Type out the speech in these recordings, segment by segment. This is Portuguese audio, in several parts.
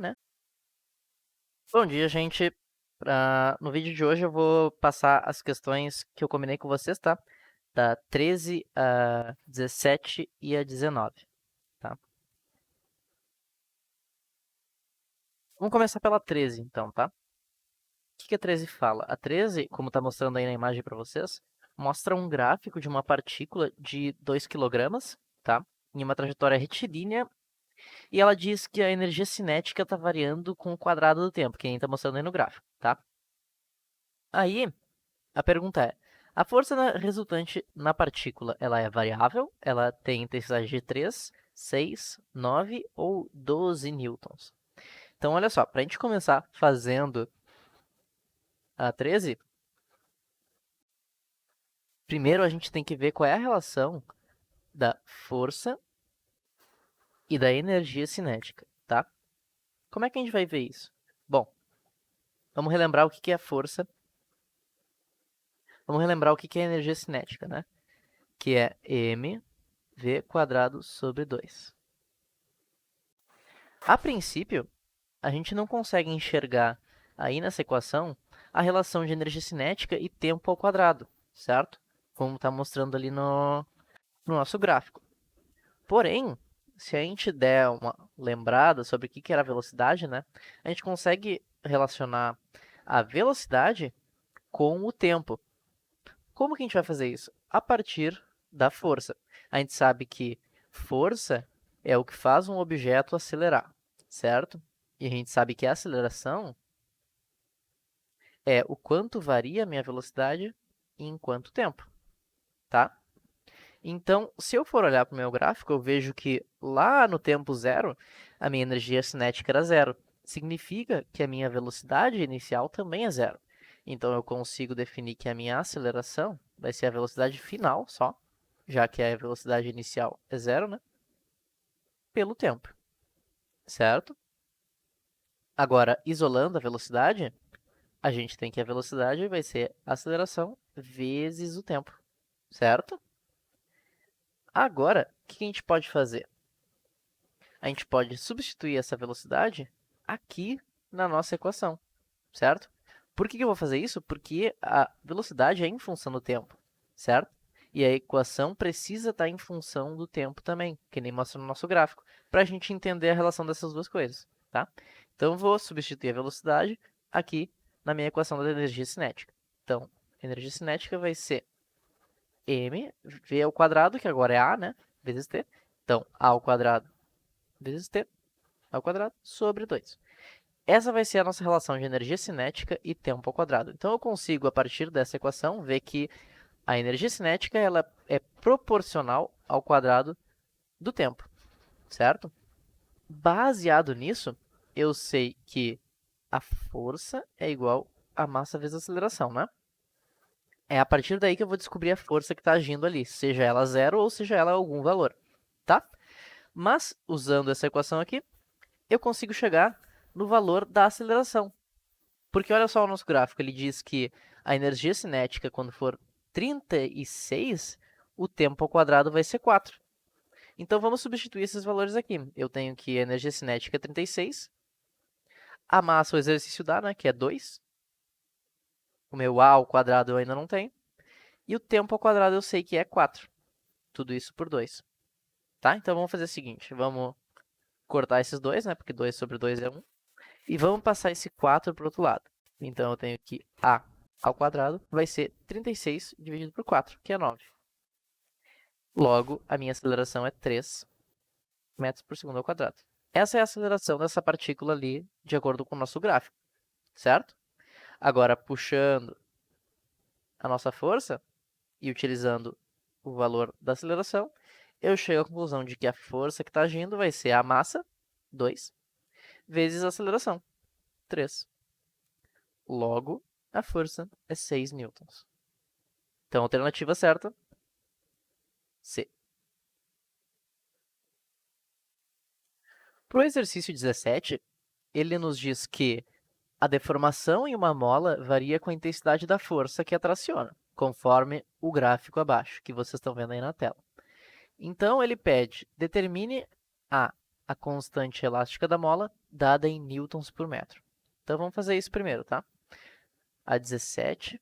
Né? Bom dia, gente. No vídeo de hoje eu vou passar as questões que eu combinei com vocês, tá? Da 13 a 17 e a 19, tá? Vamos começar pela 13, então, tá? O que a 13 fala? A 13, como está mostrando aí na imagem para vocês, mostra um gráfico de uma partícula de 2 kg, tá? Em uma trajetória retilínea, e ela diz que a energia cinética está variando com o quadrado do tempo, que a gente está mostrando aí no gráfico, tá? Aí, a pergunta é, a força resultante na partícula, ela é variável? Ela tem intensidade de 3, 6, 9 ou 12 newtons? Então, olha só, para a gente começar fazendo a 13, primeiro a gente tem que ver qual é a relação da força e da energia cinética, tá? Como é que a gente vai ver isso? Bom, vamos relembrar o que é força. Vamos relembrar o que é energia cinética, né? Que é mv² sobre 2. A princípio, a gente não consegue enxergar aí nessa equação a relação de energia cinética e tempo ao quadrado, certo? Como está mostrando ali no nosso gráfico. Porém, se a gente der uma lembrada sobre o que era a velocidade, né, a gente consegue relacionar a velocidade com o tempo. Como que a gente vai fazer isso? A partir da força. A gente sabe que força é o que faz um objeto acelerar, certo? E a gente sabe que a aceleração é o quanto varia a minha velocidade e em quanto tempo, tá? Então, se eu for olhar para o meu gráfico, eu vejo que lá no tempo zero, a minha energia cinética era zero. Significa que a minha velocidade inicial também é zero. Então, eu consigo definir que a minha aceleração vai ser a velocidade final só, já que a velocidade inicial é zero, né? Pelo tempo, certo? Agora, isolando a velocidade, a gente tem que a velocidade vai ser a aceleração vezes o tempo, certo? Agora, o que a gente pode fazer? A gente pode substituir essa velocidade aqui na nossa equação, certo? Por que eu vou fazer isso? Porque a velocidade é em função do tempo, certo? E a equação precisa estar em função do tempo também, que nem mostra no nosso gráfico, para a gente entender a relação dessas duas coisas, tá? Então, eu vou substituir a velocidade aqui na minha equação da energia cinética. Então, a energia cinética vai ser mv ao quadrado, que agora é a, né, vezes t. Então, a ao quadrado vezes t ao quadrado sobre 2. Essa vai ser a nossa relação de energia cinética e tempo ao quadrado. Então, eu consigo, a partir dessa equação, ver que a energia cinética ela é proporcional ao quadrado do tempo, certo? Baseado nisso, eu sei que a força é igual a massa vezes a aceleração, né? É a partir daí que eu vou descobrir a força que está agindo ali, seja ela zero ou seja ela algum valor, tá? Mas, usando essa equação aqui, eu consigo chegar no valor da aceleração. Porque olha só o nosso gráfico, ele diz que a energia cinética, quando for 36, o tempo ao quadrado vai ser 4. Então, vamos substituir esses valores aqui. Eu tenho que a energia cinética é 36, a massa, o exercício dá, né, que é 2. O meu a ao quadrado eu ainda não tenho. E o tempo ao quadrado eu sei que é 4. Tudo isso por 2. Tá? Então, vamos fazer o seguinte. Vamos cortar esses dois, né, porque 2 sobre 2 é 1. E vamos passar esse 4 para o outro lado. Então, eu tenho que a ao quadrado vai ser 36 dividido por 4, que é 9. Logo, a minha aceleração é 3 metros por segundo ao quadrado. Essa é a aceleração dessa partícula ali, de acordo com o nosso gráfico, certo? Agora, puxando a nossa força e utilizando o valor da aceleração, eu chego à conclusão de que a força que está agindo vai ser a massa, 2, vezes a aceleração, 3. Logo, a força é 6 newtons. Então, a alternativa certa, C. Para o exercício 17, ele nos diz que a deformação em uma mola varia com a intensidade da força que a traciona, conforme o gráfico abaixo, que vocês estão vendo aí na tela. Então, ele pede, determine a a constante elástica da mola dada em newtons por metro. Então, vamos fazer isso primeiro, tá? A 17.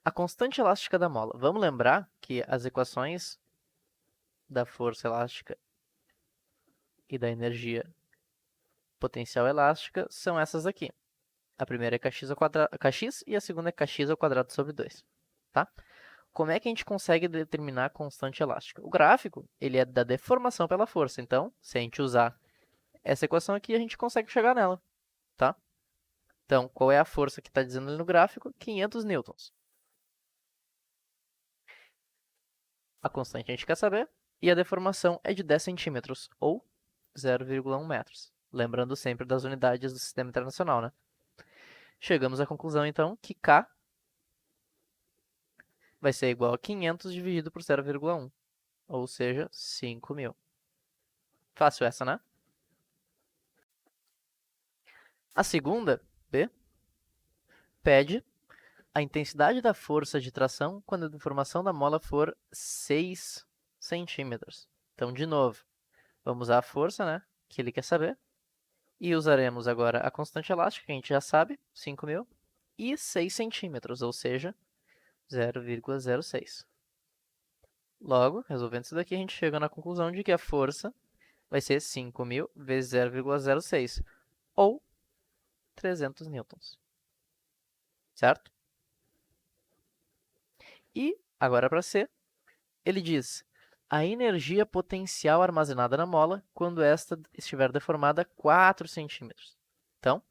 A constante elástica da mola. Vamos lembrar que as equações da força elástica e da energia potencial elástica são essas aqui. A primeira é kx, kx e a segunda é kx ao quadrado sobre 2. Tá? Como é que a gente consegue determinar a constante elástica? O gráfico ele é da deformação pela força. Então, se a gente usar essa equação aqui, a gente consegue chegar nela. Tá? Então, qual é a força que está dizendo ali no gráfico? 500 newtons. A constante a gente quer saber. E a deformação é de 10 centímetros, ou 0,1 metros. Lembrando sempre das unidades do Sistema Internacional, né? Chegamos à conclusão, então, que K vai ser igual a 500 dividido por 0,1, ou seja, 5.000. Fácil essa, né? A segunda, B, pede a intensidade da força de tração quando a deformação da mola for 6 centímetros. Então, de novo, vamos usar a força, né, que ele quer saber. E usaremos agora a constante elástica, que a gente já sabe, 5.000, e 6 centímetros, ou seja, 0,06. Logo, resolvendo isso daqui, a gente chega na conclusão de que a força vai ser 5.000 vezes 0,06, ou 300 newtons. Certo? E, agora para C, ele diz a energia potencial armazenada na mola quando esta estiver deformada 4 centímetros. Então,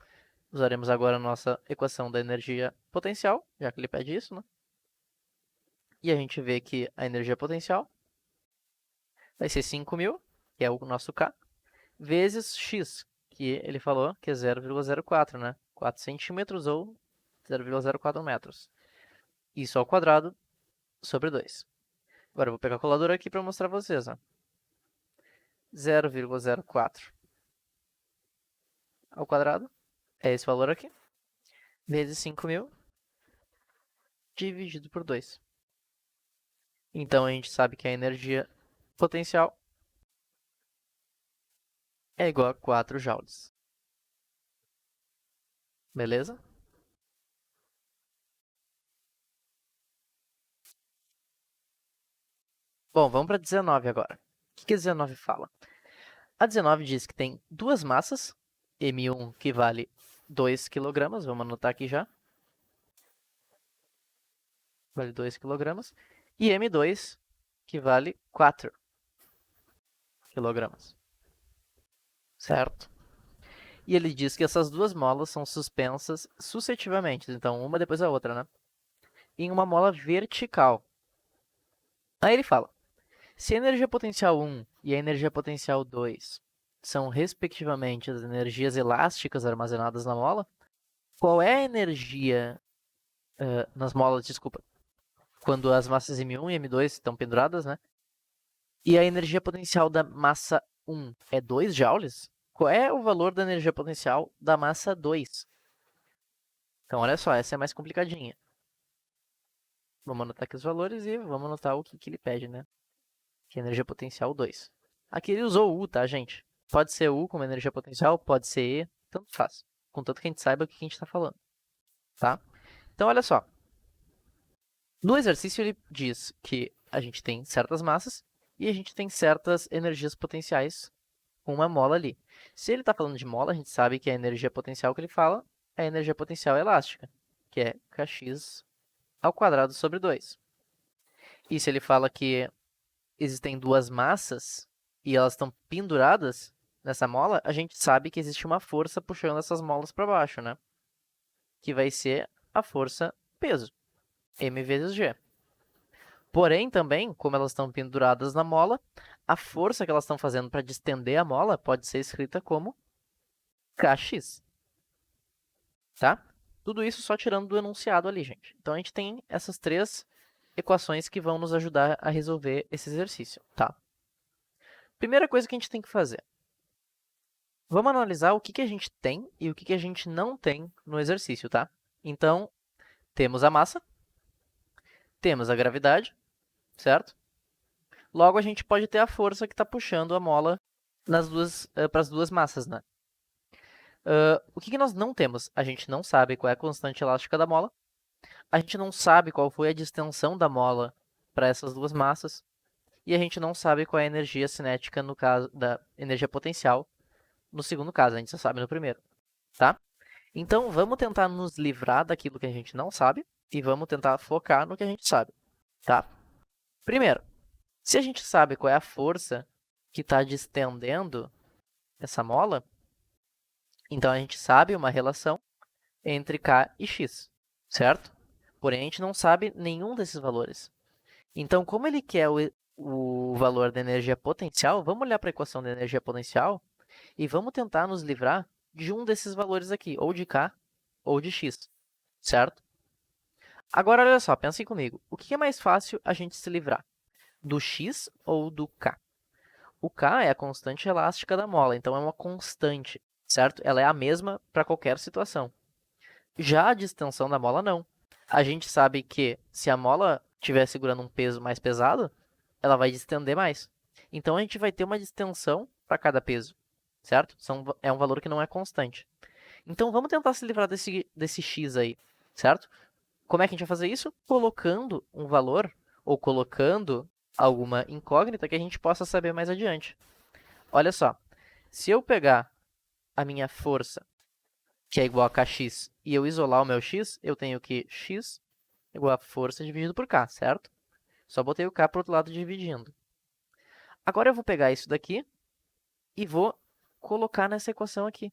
usaremos agora a nossa equação da energia potencial, já que ele pede isso, né? E a gente vê que a energia potencial vai ser 5.000, que é o nosso K, vezes x, que ele falou que é 0,04, né? 4 centímetros ou 0,04 metros. Isso ao quadrado sobre 2. Agora eu vou pegar a calculadora aqui para mostrar para vocês. 0,04 ao quadrado é esse valor aqui, vezes 5.000 dividido por 2. Então a gente sabe que a energia potencial é igual a 4 joules. Beleza? Bom, vamos para 19 agora. O que a 19 fala? A 19 diz que tem duas massas, M1 que vale 2 kg, vamos anotar aqui já. Vale 2 kg. E M2 que vale 4 kg. Certo? E ele diz que essas duas molas são suspensas sucessivamente, então uma depois da outra, né? Em uma mola vertical. Aí ele fala, se a energia potencial 1 e a energia potencial 2 são, respectivamente, as energias elásticas armazenadas na mola, qual é a energia nas molas, desculpa, quando as massas M1 e M2 estão penduradas, né? E a energia potencial da massa 1 é 2 joules? Qual é o valor da energia potencial da massa 2? Então, olha só, essa é mais complicadinha. Vamos anotar aqui os valores e vamos anotar o que ele pede, né? Que é energia potencial 2. Aqui ele usou U, tá, gente? Pode ser U como energia potencial, pode ser E, tanto faz. Contanto que a gente saiba o que a gente está falando, tá? Então, olha só. No exercício, ele diz que a gente tem certas massas e a gente tem certas energias potenciais com uma mola ali. Se ele está falando de mola, a gente sabe que a energia potencial que ele fala é a energia potencial elástica, que é kx ao quadrado sobre 2. E se ele fala que existem duas massas e elas estão penduradas nessa mola, a gente sabe que existe uma força puxando essas molas para baixo, né? Que vai ser a força peso, m vezes g. Porém, também, como elas estão penduradas na mola, a força que elas estão fazendo para distender a mola pode ser escrita como kx. Tá? Tudo isso só tirando do enunciado ali, gente. Então, a gente tem essas três equações que vão nos ajudar a resolver esse exercício, tá? Primeira coisa que a gente tem que fazer. Vamos analisar o que a gente tem e o que a gente não tem no exercício, tá? Então, temos a massa, temos a gravidade certo? Logo, a gente pode ter a força que está puxando a mola para as duas massas, né? O que nós não temos? A gente não sabe qual é a constante elástica da mola. A gente não sabe qual foi a distensão da mola para essas duas massas. E a gente não sabe qual é a energia cinética no caso da energia potencial no segundo caso. A gente só sabe no primeiro, tá? Então, vamos tentar nos livrar daquilo que a gente não sabe e vamos tentar focar no que a gente sabe, tá? Primeiro, se a gente sabe qual é a força que está distendendo essa mola, então a gente sabe uma relação entre K e X, certo? Porém, a gente não sabe nenhum desses valores. Então, como ele quer o valor da energia potencial, vamos olhar para a equação da energia potencial e vamos tentar nos livrar de um desses valores aqui, ou de K ou de X, certo? Agora, olha só, pensem comigo. O que é mais fácil a gente se livrar? Do X ou do K? O K é a constante elástica da mola, então é uma constante, certo? Ela é a mesma para qualquer situação. Já a distensão da mola, não. A gente sabe que se a mola estiver segurando um peso mais pesado, ela vai distender mais. Então, a gente vai ter uma distensão para cada peso, certo? É um valor que não é constante. Então, vamos tentar se livrar desse x aí, certo? Como é que a gente vai fazer isso? Colocando um valor ou colocando alguma incógnita que a gente possa saber mais adiante. Olha só, se eu pegar a minha força, que é igual a kx, e eu isolar o meu x, eu tenho que x igual a força dividido por k, certo? Só botei o k para o outro lado dividindo. Agora eu vou pegar isso daqui e vou colocar nessa equação aqui,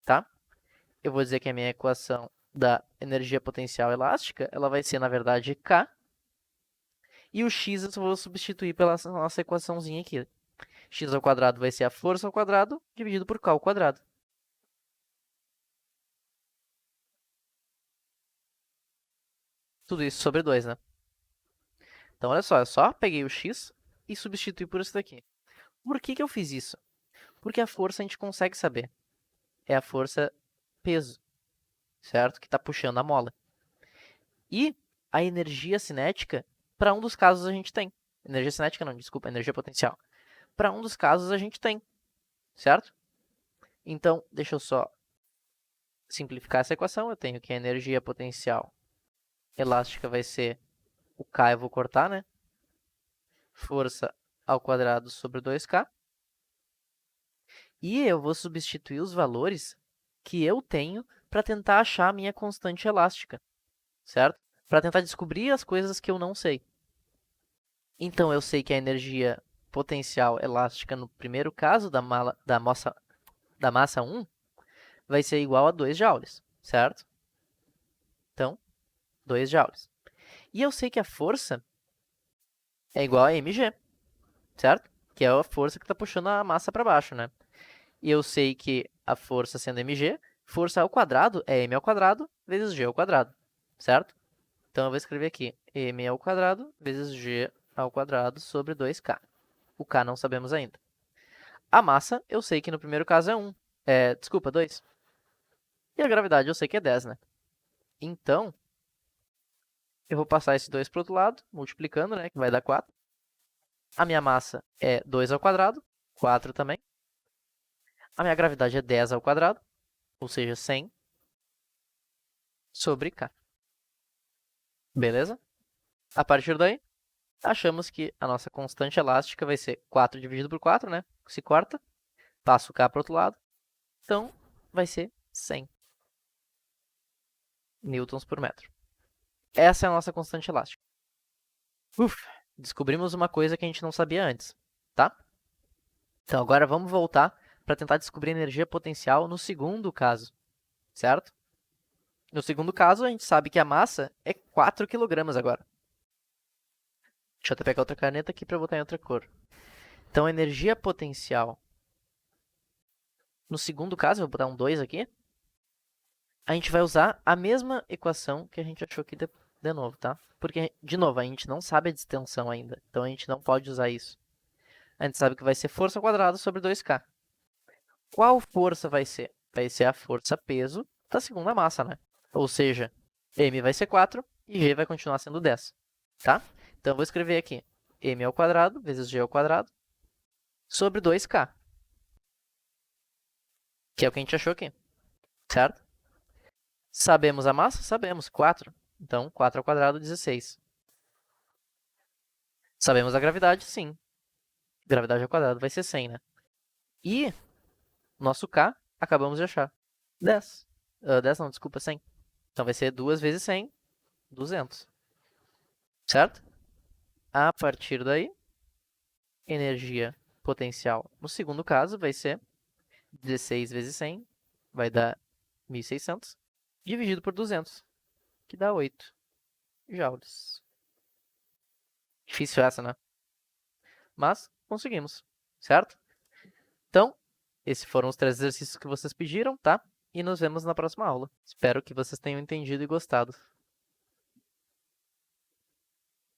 tá? Eu vou dizer que a minha equação da energia potencial elástica, ela vai ser, na verdade, K. E o x eu vou substituir pela nossa equaçãozinha aqui. X ao quadrado vai ser a força ao quadrado dividido por K ao quadrado. Tudo isso sobre 2, né? Então, olha só, eu só peguei o x e substituí por isso daqui. Por que eu fiz isso? Porque a força a gente consegue saber. É a força peso, certo? Que está puxando a mola. E a energia cinética, para um dos casos a gente tem. Energia cinética não, desculpa, energia potencial. Para um dos casos a gente tem, certo? Então, deixa eu só simplificar essa equação. Eu tenho que a energia potencial elástica vai ser o K, eu vou cortar, né? Força ao quadrado sobre 2K. E eu vou substituir os valores que eu tenho para tentar achar a minha constante elástica, certo? Para tentar descobrir as coisas que eu não sei. Então, eu sei que a energia potencial elástica no primeiro caso da massa 1 vai ser igual a 2 joules, certo? Então, 2 joules. E eu sei que a força é igual a mg, certo? Que é a força que está puxando a massa para baixo, né? E eu sei que a força sendo mg, força ao quadrado é m ao quadrado vezes g ao quadrado, certo? Então, eu vou escrever aqui m ao quadrado vezes g ao quadrado sobre 2k. O k não sabemos ainda. A massa, eu sei que no primeiro caso é 1. Desculpa, 2. E a gravidade eu sei que é 10, né? Então, eu vou passar esse 2 para o outro lado, multiplicando, né? Que vai dar 4. A minha massa é 2 ao quadrado, 4 também. A minha gravidade é 10 ao quadrado, ou seja, 100 sobre k. Beleza? A partir daí, achamos que a nossa constante elástica vai ser 4 dividido por 4, né? Se corta, passo o k para o outro lado. Então, vai ser 100 newtons por metro. Essa é a nossa constante elástica. Descobrimos uma coisa que a gente não sabia antes, tá? Então, agora vamos voltar para tentar descobrir energia potencial no segundo caso, certo? No segundo caso, a gente sabe que a massa é 4 kg agora. Deixa eu até pegar outra caneta aqui para botar em outra cor. Então, a energia potencial no segundo caso, vou botar um 2 aqui, a gente vai usar a mesma equação que a gente achou aqui de novo, tá? Porque, de novo, a gente não sabe a distensão ainda, então a gente não pode usar isso. A gente sabe que vai ser força ao quadrado sobre 2k. Qual força vai ser? Vai ser a força peso da segunda massa, né? Ou seja, m vai ser 4 e g vai continuar sendo 10, tá? Então, eu vou escrever aqui m ao quadrado vezes g ao quadrado sobre 2k, que é o que a gente achou aqui, certo? Sabemos a massa? Sabemos, 4. Então, 4 ao quadrado, 16. Sabemos a gravidade? Sim. Gravidade ao quadrado vai ser 100, né? E nosso k, acabamos de achar. 10. 10 não, desculpa, 100. Então, vai ser 2 vezes 100, 200. Certo? A partir daí, energia potencial, no segundo caso, vai ser 16 vezes 100, vai dar 1.600, dividido por 200, que dá 8 joules. Difícil essa, né? Mas conseguimos, certo? Então, esses foram os 3 exercícios que vocês pediram, tá? E nos vemos na próxima aula. Espero que vocês tenham entendido e gostado.